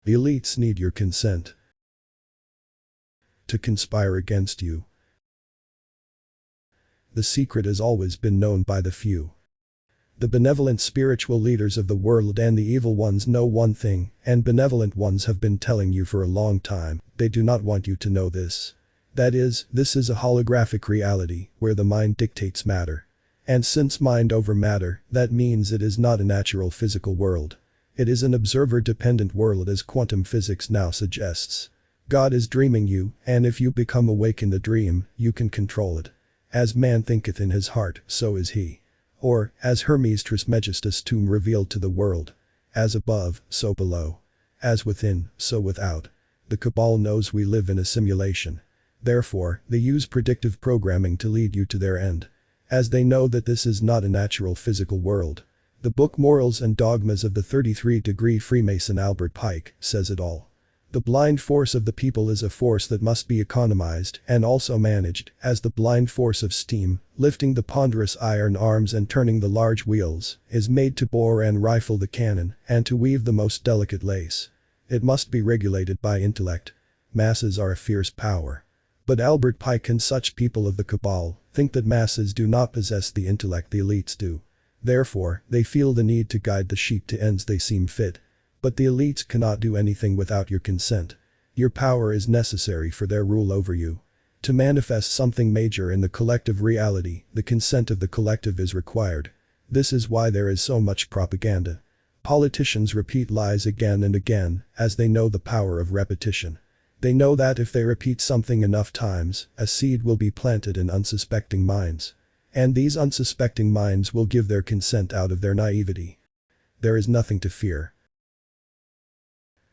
The elites need your consent to conspire against you. The secret has always been known by the few. The benevolent spiritual leaders of the world and the evil ones know one thing, and benevolent ones have been telling you for a long time. They do not want you to know this. That is, this is a holographic reality where the mind dictates matter. And since mind over matter, that means it is not a natural physical world. It is an observer-dependent world, as quantum physics now suggests. God is dreaming you, and if you become awake in the dream, you can control it. As man thinketh in his heart, so is he. Or, as Hermes Trismegistus' tomb revealed to the world. As above, so below. As within, so without. The cabal knows we live in a simulation. Therefore, they use predictive programming to lead you to their end. As they know that this is not a natural physical world. The book Morals and Dogmas of the 33-degree Freemason Albert Pike says it all. The blind force of the people is a force that must be economized and also managed as the blind force of steam, lifting the ponderous iron arms and turning the large wheels, is made to bore and rifle the cannon and to weave the most delicate lace. It must be regulated by intellect. Masses are a fierce power. But Albert Pike and such people of the cabal think that masses do not possess the intellect the elites do. Therefore, they feel the need to guide the sheep to ends they seem fit. But the elites cannot do anything without your consent. Your power is necessary for their rule over you. To manifest something major in the collective reality, the consent of the collective is required. This is why there is so much propaganda. Politicians repeat lies again and again, as they know the power of repetition. They know that if they repeat something enough times, a seed will be planted in unsuspecting minds. And these unsuspecting minds will give their consent out of their naivety. There is nothing to fear.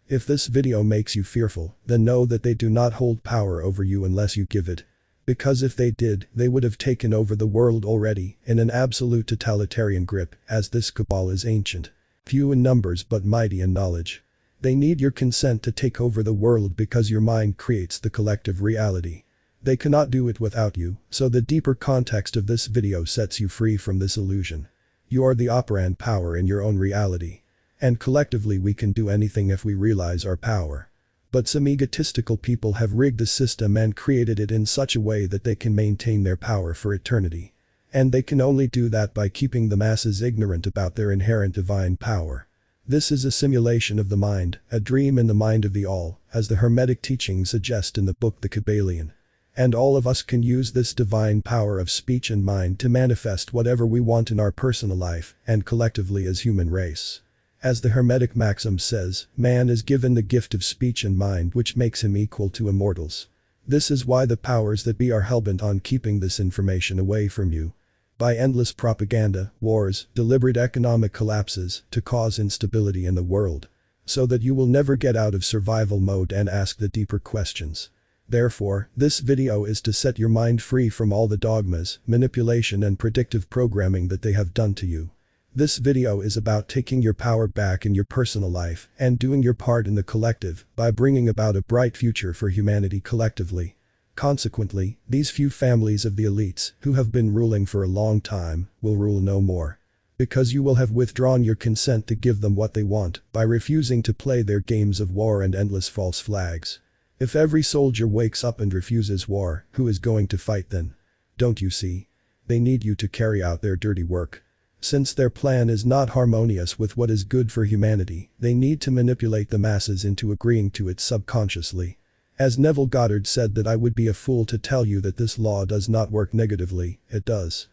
If this video makes you fearful, then know that they do not hold power over you unless you give it. Because if they did, they would have taken over the world already in an absolute totalitarian grip, as this cabal is ancient. Few in numbers but mighty in knowledge. They need your consent to take over the world because your mind creates the collective reality. They cannot do it without you, so the deeper context of this video sets you free from this illusion. You are the operant power in your own reality. And collectively we can do anything if we realize our power. But some egotistical people have rigged the system and created it in such a way that they can maintain their power for eternity. And they can only do that by keeping the masses ignorant about their inherent divine power. This is a simulation of the mind, a dream in the mind of the all, as the Hermetic teachings suggest in the book The Kabbalion. And all of us can use this divine power of speech and mind to manifest whatever we want in our personal life and collectively as human race. As the Hermetic maxim says, man is given the gift of speech and mind which makes him equal to immortals. This is why the powers that be are hellbent on keeping this information away from you. By endless propaganda, wars, deliberate economic collapses to cause instability in the world. So that you will never get out of survival mode and ask the deeper questions. Therefore, this video is to set your mind free from all the dogmas, manipulation and predictive programming that they have done to you. This video is about taking your power back in your personal life and doing your part in the collective by bringing about a bright future for humanity collectively. Consequently, these few families of the elites who have been ruling for a long time will rule no more. Because you will have withdrawn your consent to give them what they want by refusing to play their games of war and endless false flags. If every soldier wakes up and refuses war, who is going to fight then? Don't you see? They need you to carry out their dirty work. Since their plan is not harmonious with what is good for humanity, they need to manipulate the masses into agreeing to it subconsciously. As Neville Goddard said that I would be a fool to tell you that this law does not work negatively, it does.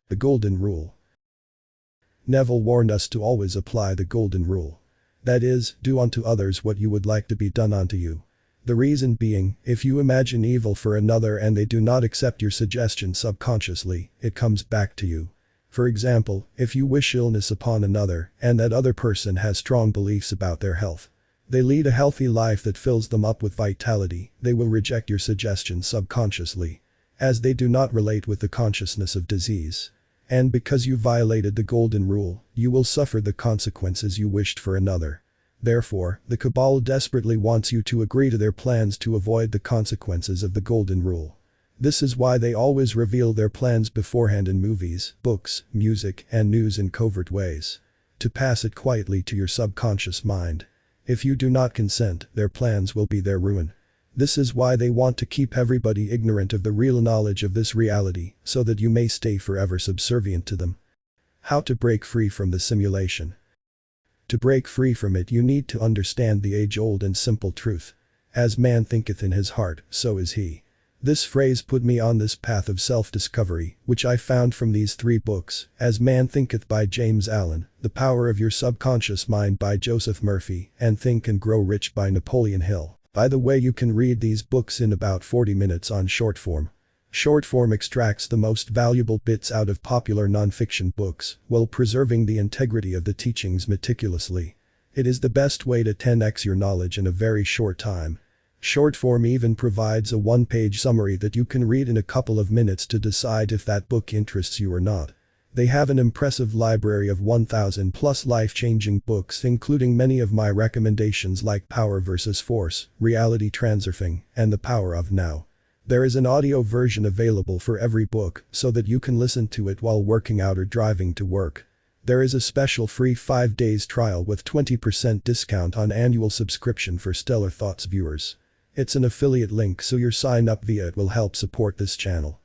The Golden Rule. Neville warned us to always apply the Golden Rule. That is, do unto others what you would like to be done unto you. The reason being, if you imagine evil for another and they do not accept your suggestion subconsciously, it comes back to you. For example, if you wish illness upon another and that other person has strong beliefs about their health. They lead a healthy life that fills them up with vitality, they will reject your suggestion subconsciously. As they do not relate with the consciousness of disease. And because you violated the Golden Rule, you will suffer the consequences you wished for another. Therefore, the cabal desperately wants you to agree to their plans to avoid the consequences of the Golden Rule. This is why they always reveal their plans beforehand in movies, books, music, and news in covert ways. To pass it quietly to your subconscious mind. If you do not consent, their plans will be their ruin. This is why they want to keep everybody ignorant of the real knowledge of this reality, so that you may stay forever subservient to them. How to break free from the simulation. To break free from it, you need to understand the age-old and simple truth. As man thinketh in his heart, so is he. This phrase put me on this path of self-discovery, which I found from these 3 books, As Man Thinketh by James Allen, The Power of Your Subconscious Mind by Joseph Murphy, and Think and Grow Rich by Napoleon Hill. By the way, you can read these books in about 40 minutes on short form. Short form extracts the most valuable bits out of popular non-fiction books, while preserving the integrity of the teachings meticulously. It is the best way to 10x your knowledge in a very short time. Short form even provides a 1-page summary that you can read in a couple of minutes to decide if that book interests you or not. They have an impressive library of 1,000 plus life-changing books, including many of my recommendations like Power vs. Force, Reality Transurfing, and The Power of Now. There is an audio version available for every book so that you can listen to it while working out or driving to work. There is a special free 5 days trial with 20% discount on annual subscription for Stellar Thoughts viewers. It's an affiliate link, so your sign up via it will help support this channel.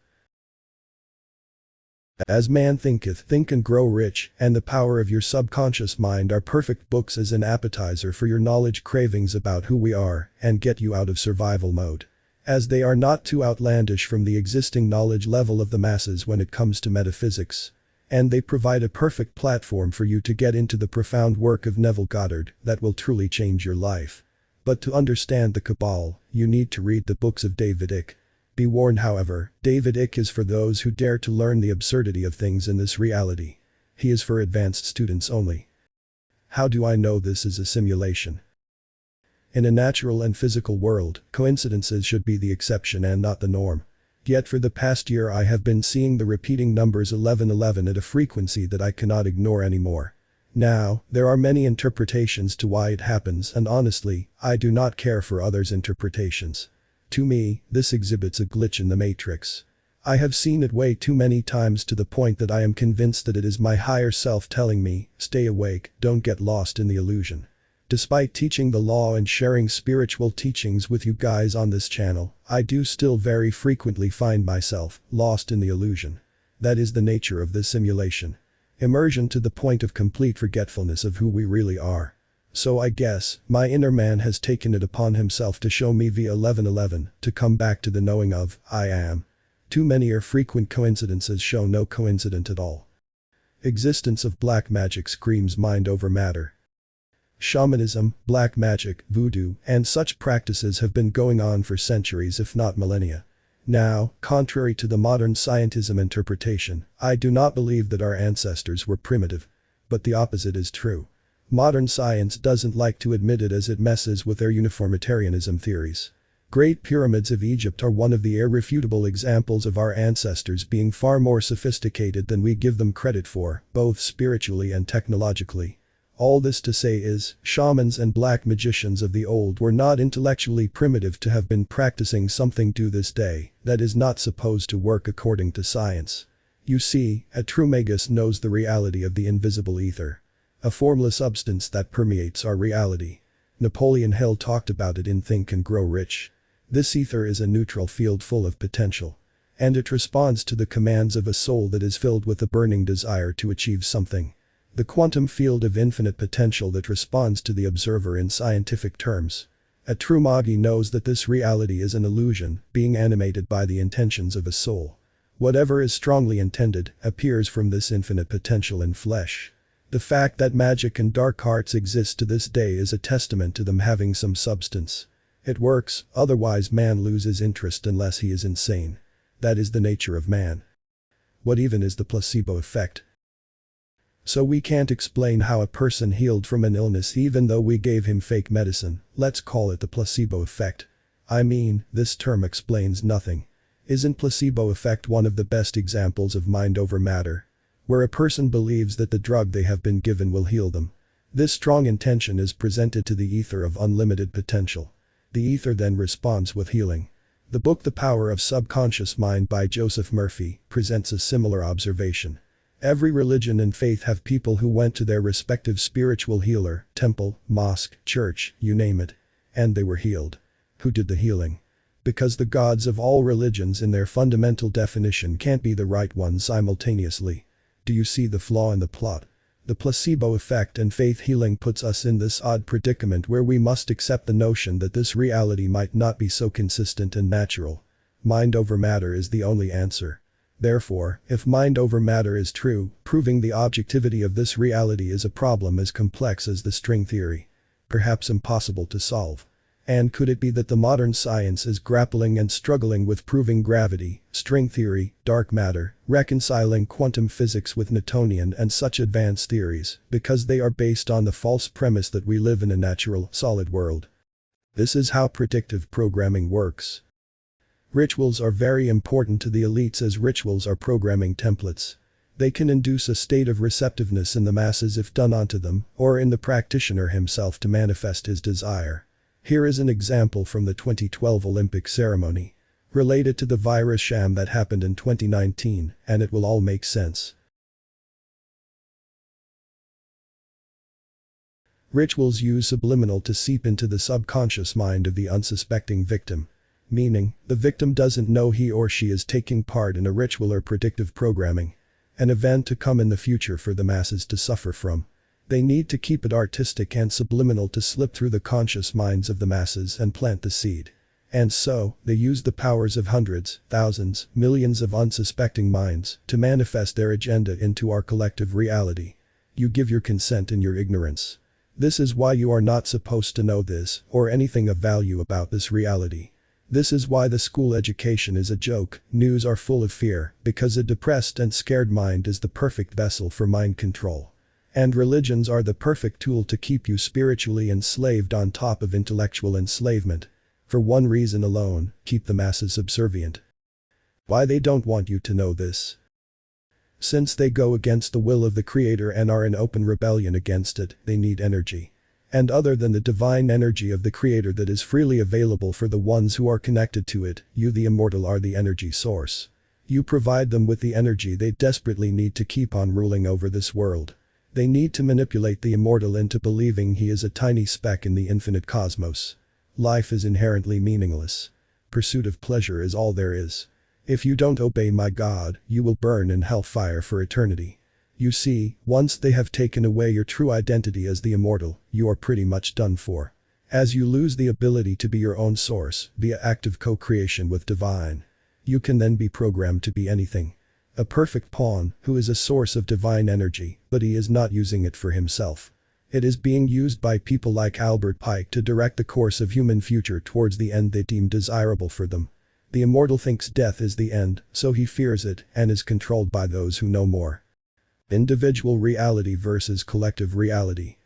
As Man Thinketh, Think and Grow Rich, and The Power of Your Subconscious Mind are perfect books as an appetizer for your knowledge cravings about who we are and get you out of survival mode. As they are not too outlandish from the existing knowledge level of the masses when it comes to metaphysics. And they provide a perfect platform for you to get into the profound work of Neville Goddard that will truly change your life. But to understand the Cabal, you need to read the books of David Icke. Be warned, however, David Icke is for those who dare to learn the absurdity of things in this reality. He is for advanced students only. How do I know this is a simulation? In a natural and physical world, coincidences should be the exception and not the norm. Yet for the past year I have been seeing the repeating numbers 1111 at a frequency that I cannot ignore anymore. Now, there are many interpretations to why it happens, and honestly, I do not care for others' interpretations. To me, this exhibits a glitch in the matrix. I have seen it way too many times to the point that I am convinced that it is my higher self telling me, stay awake, don't get lost in the illusion. Despite teaching the law and sharing spiritual teachings with you guys on this channel, I do still very frequently find myself lost in the illusion. That is the nature of this simulation. Immersion to the point of complete forgetfulness of who we really are. So I guess, my inner man has taken it upon himself to show me via 1111 to come back to the knowing of, I am. Too many or frequent coincidences show no coincidence at all. Existence of black magic screams mind over matter. Shamanism, black magic, voodoo, and such practices have been going on for centuries if not millennia. Now, contrary to the modern scientism interpretation, I do not believe that our ancestors were primitive. But the opposite is true. Modern science doesn't like to admit it as it messes with their uniformitarianism theories. Great pyramids of Egypt are one of the irrefutable examples of our ancestors being far more sophisticated than we give them credit for, both spiritually and technologically. All this to say is, shamans and black magicians of the old were not intellectually primitive to have been practicing something to this day that is not supposed to work according to science. You see, a true magus knows the reality of the invisible ether. A formless substance that permeates our reality. Napoleon Hill talked about it in Think and Grow Rich. This ether is a neutral field full of potential. And it responds to the commands of a soul that is filled with a burning desire to achieve something. The quantum field of infinite potential that responds to the observer in scientific terms. A true Magi knows that this reality is an illusion, being animated by the intentions of a soul. Whatever is strongly intended appears from this infinite potential in flesh. The fact that magic and dark arts exist to this day is a testament to them having some substance. It works, otherwise man loses interest unless he is insane. That is the nature of man. What even is the placebo effect? So we can't explain how a person healed from an illness even though we gave him fake medicine. Let's call it the placebo effect. I mean, this term explains nothing. Isn't placebo effect one of the best examples of mind over matter? Where a person believes that the drug they have been given will heal them. This strong intention is presented to the ether of unlimited potential. The ether then responds with healing. The book The Power of Subconscious Mind by Joseph Murphy presents a similar observation. Every religion and faith have people who went to their respective spiritual healer, temple, mosque, church, you name it. And they were healed. Who did the healing? Because the gods of all religions in their fundamental definition can't be the right one simultaneously. Do you see the flaw in the plot? The placebo effect and faith healing puts us in this odd predicament where we must accept the notion that this reality might not be so consistent and natural. Mind over matter is the only answer. Therefore, if mind over matter is true, proving the objectivity of this reality is a problem as complex as the string theory. Perhaps impossible to solve. And could it be that the modern science is grappling and struggling with proving gravity, string theory, dark matter, reconciling quantum physics with Newtonian and such advanced theories, because they are based on the false premise that we live in a natural, solid world? This is how predictive programming works. Rituals are very important to the elites as rituals are programming templates. They can induce a state of receptiveness in the masses if done onto them, or in the practitioner himself to manifest his desire. Here is an example from the 2012 Olympic ceremony. Related to the virus sham that happened in 2019, and it will all make sense. Rituals use subliminal to seep into the subconscious mind of the unsuspecting victim. Meaning, the victim doesn't know he or she is taking part in a ritual or predictive programming. An event to come in the future for the masses to suffer from. They need to keep it artistic and subliminal to slip through the conscious minds of the masses and plant the seed. And so, they use the powers of hundreds, thousands, millions of unsuspecting minds to manifest their agenda into our collective reality. You give your consent in your ignorance. This is why you are not supposed to know this or anything of value about this reality. This is why the school education is a joke, news are full of fear, because a depressed and scared mind is the perfect vessel for mind control. And religions are the perfect tool to keep you spiritually enslaved on top of intellectual enslavement. For one reason alone, keep the masses subservient. Why they don't want you to know this? Since they go against the will of the Creator and are in open rebellion against it, they need energy. And other than the divine energy of the Creator that is freely available for the ones who are connected to it, you the immortal are the energy source. You provide them with the energy they desperately need to keep on ruling over this world. They need to manipulate the immortal into believing he is a tiny speck in the infinite cosmos. Life is inherently meaningless. Pursuit of pleasure is all there is. If you don't obey my God, you will burn in hellfire for eternity. You see, once they have taken away your true identity as the immortal, you are pretty much done for. As you lose the ability to be your own source, via active co-creation with divine. You can then be programmed to be anything. A perfect pawn, who is a source of divine energy, but he is not using it for himself. It is being used by people like Albert Pike to direct the course of human future towards the end they deem desirable for them. The immortal thinks death is the end, so he fears it, and is controlled by those who know more. Individual reality versus collective reality.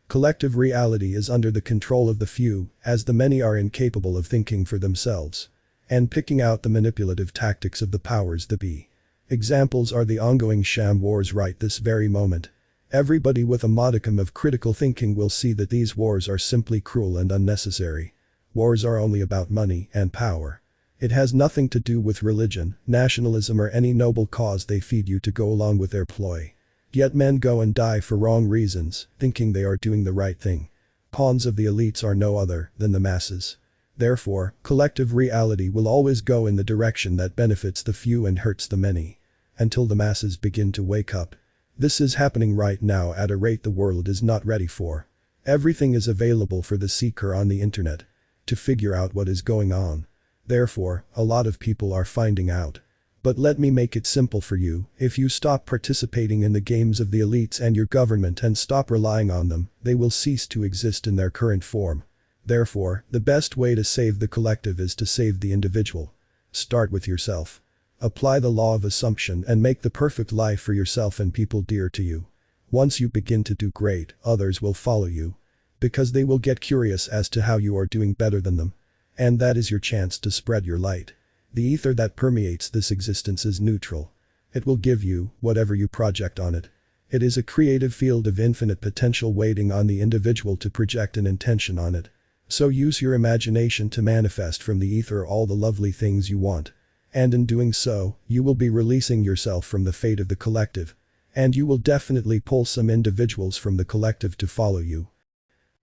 Collective reality is under the control of the few, as the many are incapable of thinking for themselves. And picking out the manipulative tactics of the powers that be. Examples are the ongoing sham wars right this very moment. Everybody with a modicum of critical thinking will see that these wars are simply cruel and unnecessary. Wars are only about money and power. It has nothing to do with religion, nationalism or any noble cause they feed you to go along with their ploy. Yet men go and die for wrong reasons, thinking they are doing the right thing. Pawns of the elites are no other than the masses. Therefore, collective reality will always go in the direction that benefits the few and hurts the many. Until the masses begin to wake up. This is happening right now at a rate the world is not ready for. Everything is available for the seeker on the internet. To figure out what is going on. Therefore, a lot of people are finding out. But let me make it simple for you, if you stop participating in the games of the elites and your government and stop relying on them, they will cease to exist in their current form. Therefore, the best way to save the collective is to save the individual. Start with yourself. Apply the law of assumption and make the perfect life for yourself and people dear to you. Once you begin to do great, others will follow you. Because they will get curious as to how you are doing better than them. And that is your chance to spread your light. The ether that permeates this existence is neutral. It will give you whatever you project on it. It is a creative field of infinite potential waiting on the individual to project an intention on it. So use your imagination to manifest from the ether all the lovely things you want. And in doing so, you will be releasing yourself from the fate of the collective. And you will definitely pull some individuals from the collective to follow you.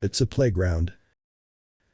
It's a playground.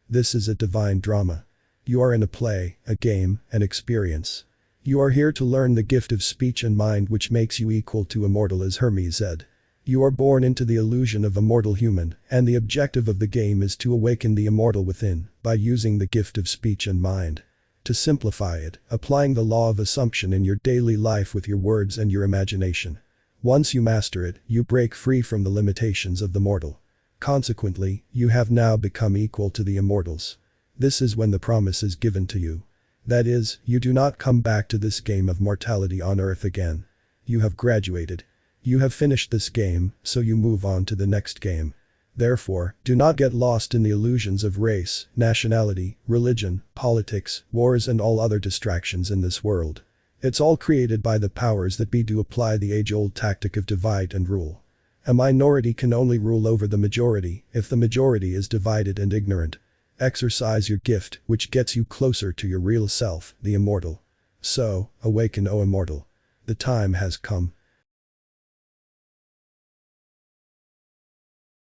This is a divine drama. You are in a play, a game, an experience. You are here to learn the gift of speech and mind which makes you equal to immortal, as Hermes said. You are born into the illusion of a mortal human, and the objective of the game is to awaken the immortal within, by using the gift of speech and mind. To simplify it, applying the law of assumption in your daily life with your words and your imagination. Once you master it, you break free from the limitations of the mortal. Consequently, you have now become equal to the immortals. This is when the promise is given to you. That is, you do not come back to this game of mortality on earth again. You have graduated. You have finished this game, so you move on to the next game. Therefore, do not get lost in the illusions of race, nationality, religion, politics, wars and all other distractions in this world. It's all created by the powers that be to apply the age-old tactic of divide and rule. A minority can only rule over the majority if the majority is divided and ignorant. Exercise your gift, which gets you closer to your real self, the immortal. So, awaken, O immortal. The time has come.